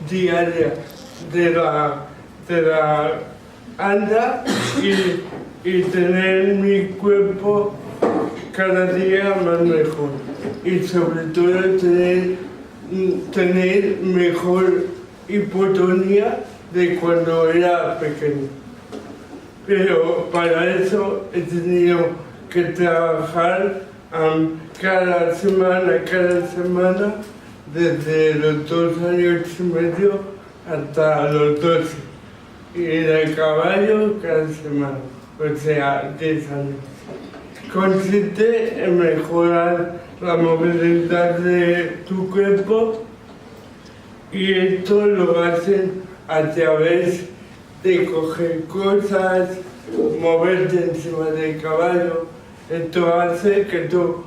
diaria de la anda y tener mi cuerpo cada día más mejor y sobre todo tener mejor hipotonía de cuando era pequeño. Pero para eso he tenido que trabajar cada semana, desde los 2 años y medio hasta los 12. Y ir a caballo cada semana, o sea, 10 años. Consiste en mejorar la movilidad de tu cuerpo y esto lo hacen a través de coger cosas, moverte encima del caballo. Esto hace que tú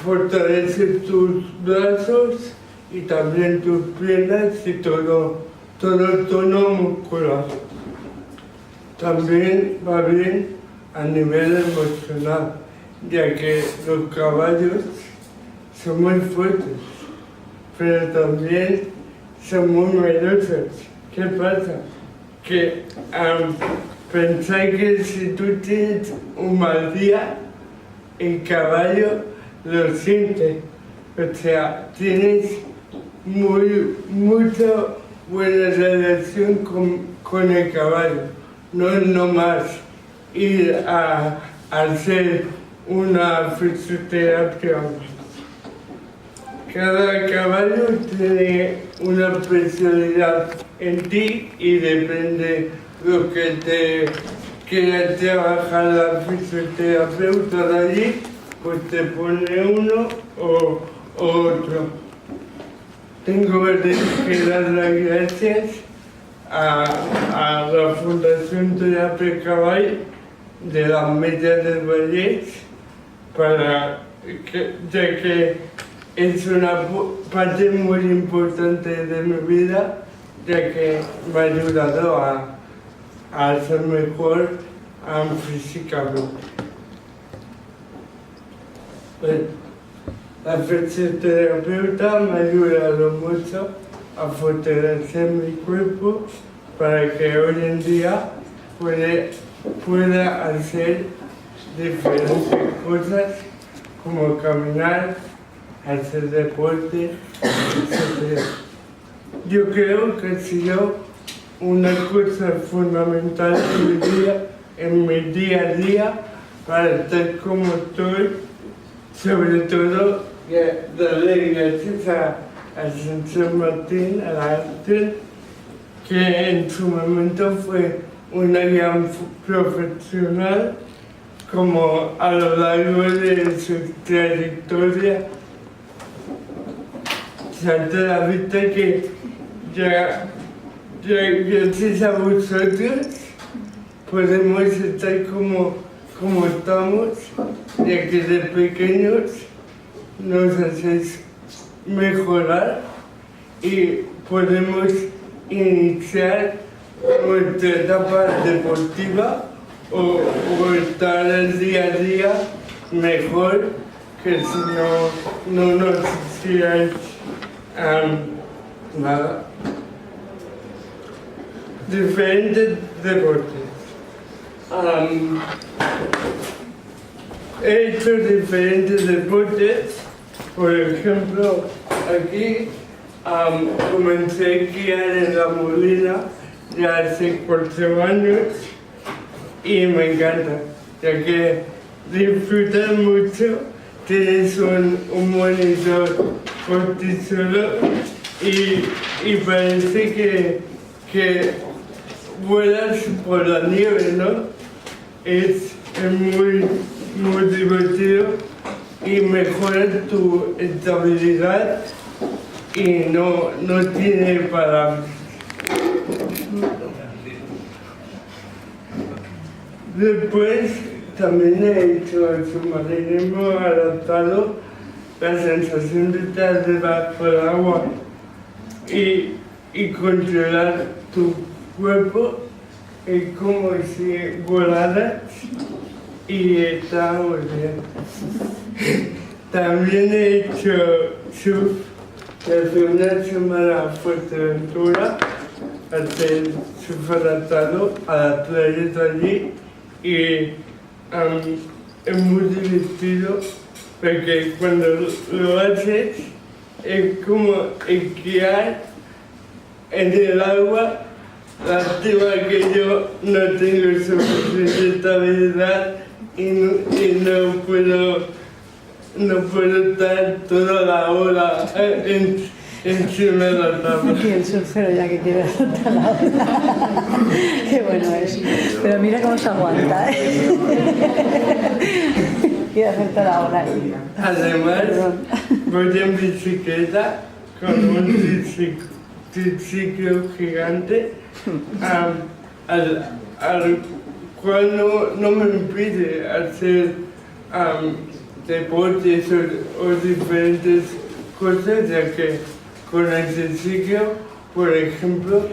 fortaleces tus brazos y también tus piernas y todo el tono muscular. También va bien a nivel emocional, ya que los caballos son muy fuertes, pero también son muy miedosos. ¿Qué pasa? Que pensáis que si tú tienes un mal día, el caballo lo siente. O sea, tienes mucha buena relación con el caballo. No es nomás ir a hacer una fisioterapia. Cada caballo tiene una especialidad en ti y depende lo que te quiera trabajar la fisioterapeuta de allí, pues te pone uno o otro. Tengo que dar las gracias a la Fundación Terapia Caballo de las Medias del Vallès, ya que es una parte muy importante de mi vida, ya que me ha ayudado a ser mejor físicamente. Pues, la fisioterapeuta me ha ayudado mucho a fortalecer mi cuerpo para que hoy en día pueda hacer diferentes cosas como caminar, hacer deporte, etc. Yo creo que ha sido una cosa fundamental en mi día a día para estar como estoy, sobre todo darle gracias a San Martín, a la Ángel, que en su momento fue una gran profesional, como a lo largo de su trayectoria salta a la vista que ya gracias a vosotros podemos estar como estamos, ya que de pequeños nos hacéis mejorar y podemos iniciar nuestra etapa deportiva o estar el día a día mejor que si no nos hicierais nada. Diferentes deportes. He hecho diferentes deportes. Por ejemplo, aquí comencé a guiar en la Molina ya hace 4 años y me encanta, ya que disfrutas mucho, tienes un monitor por ti solo y parece que vuelas por la nieve, ¿no? Es muy divertido y mejora tu estabilidad y no tiene parámetros. Después también he hecho el submarinismo adaptado, la sensación de estar debajo del agua y controlar tu cuerpo es como si volaras y está muy bien. También he hecho surf hace una semana a Fuerteventura a hacer surf adaptado a las playas de allí y es muy divertido porque cuando lo haces es como esquiar en el agua. Lástima que yo no tengo suficiente estabilidad y no puedo estar toda la hora encima de la tabla. Aquí el surfero ya que quiere saltar la ola. Qué bueno es. Pero mira cómo se aguanta, ¿eh? Quiere hacerte la ola. Además, voy en bicicleta con un triciclo gigante, al cual no me impide hacer deportes o diferentes cosas, ya que con el triciclo, por ejemplo,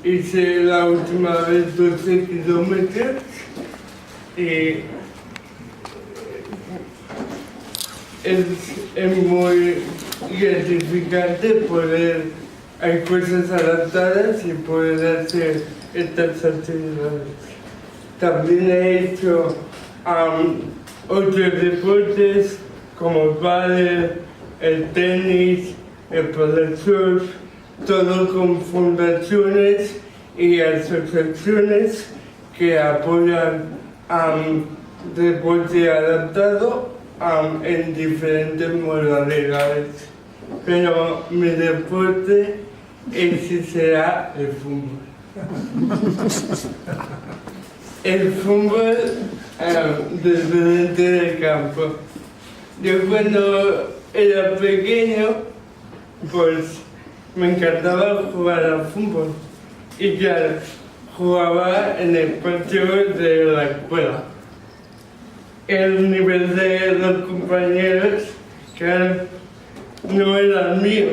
hice la última vez 12 kilómetros y es muy gratificante poder, hay cosas adaptadas y poder hacer estas actividades. También he hecho otros deportes como el pádel, el tenis, el paddle surf, todo con fundaciones y asociaciones que apoyan deporte adaptado en diferentes modalidades. Pero mi deporte ese será el fútbol. El fútbol desde dentro del campo. Yo cuando era pequeño, pues me encantaba jugar al fútbol. Y claro, jugaba en el patio de la escuela. El nivel de los compañeros, claro, no era el mío.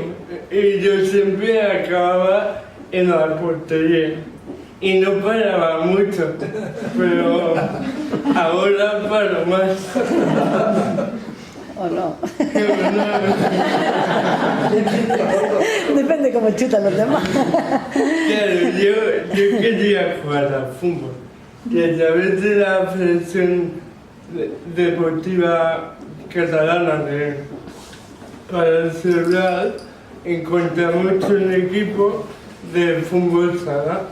Y yo siempre acababa en la portería. Y no paraba mucho, pero ahora paro más. ¿O no? Depende cómo chutan los demás. Claro, yo quería jugar al fútbol. Y a través de la Federación Deportiva Catalana para celebrar, encontramos un equipo de fútbol sala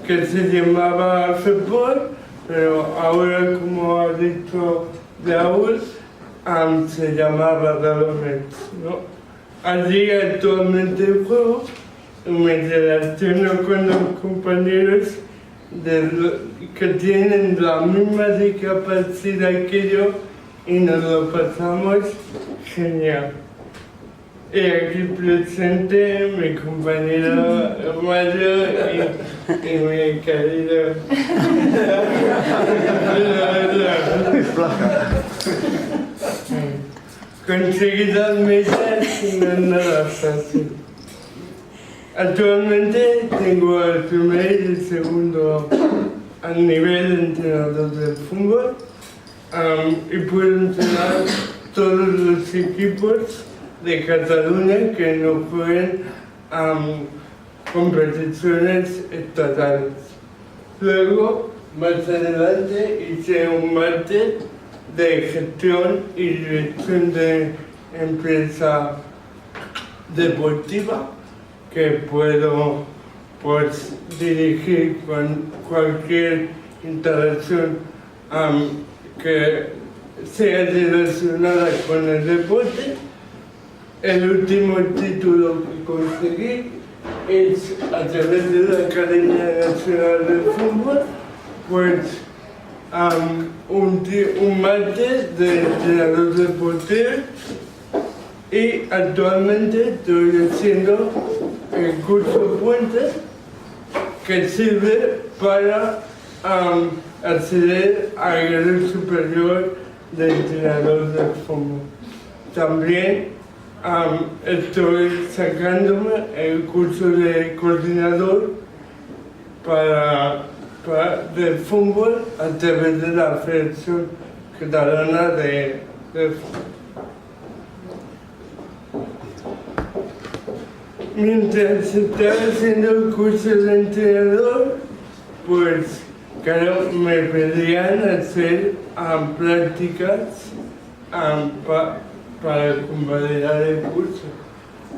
que se llamaba fútbol, pero ahora, como ha dicho Raúl, se llamaba balonmano, ¿no? Allí actualmente juego y me relaciono con los compañeros que tienen la misma discapacidad que yo y nos lo pasamos genial. Y aquí presente mi compañero Mario y mi querido. Conseguir las metas no es nada fácil. Actualmente tengo el primer y el segundo a nivel de entrenador de fútbol y puedo entrenar todos los equipos de Cataluña que no jueguen competiciones estatales. Luego, más adelante, hice un máster de gestión y dirección de empresa deportiva que puedo pues, dirigir con cualquier instalación que sea relacionada con el deporte. El último título que conseguí es a través de la Academia Nacional de Fútbol, pues un máster de entrenador deportivo y actualmente estoy haciendo el curso Puente que sirve para acceder al grado superior de entrenador de fútbol. También estoy sacándome el curso de coordinador de fútbol a través de la Federación Catalana de Fútbol. mientras estaba haciendo el curso de entrenador, pues claro, me pedían hacer prácticas para convalidar el curso.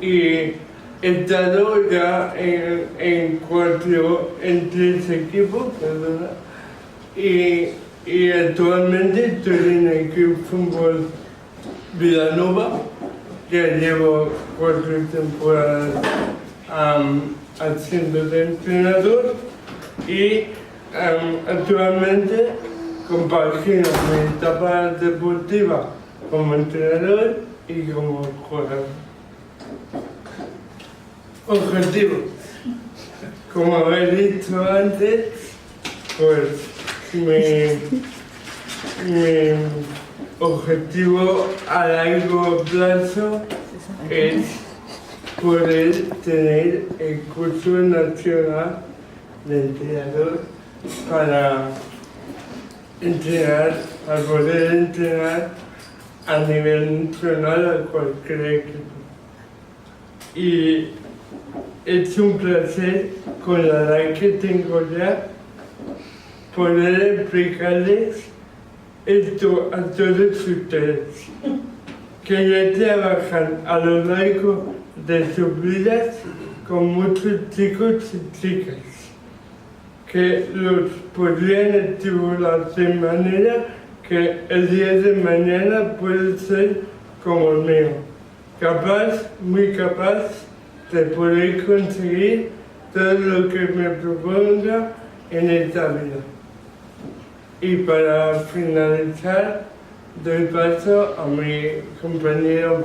Y he estado ya en 3 equipos, perdona, y actualmente estoy en el Club Fútbol Vilanova, ya llevo 4 temporadas haciendo de entrenador y actualmente compagino mi etapa deportiva como entrenador y como jugador. Objetivo. Como he dicho antes, pues mi objetivo a largo plazo es poder tener el curso nacional de entrenador para poder entrenar a nivel nacional a cualquier equipo. Y es un placer, con la edad que tengo ya, poder explicarles esto a todos ustedes, que ya trabajan a lo largo de sus vidas con muchos chicos y chicas, que los podrían estimular de manera que el día de mañana puede ser como el mío, capaz, muy capaz de poder conseguir todo lo que me proponga en esta vida. Y para finalizar, doy paso a mi compañero.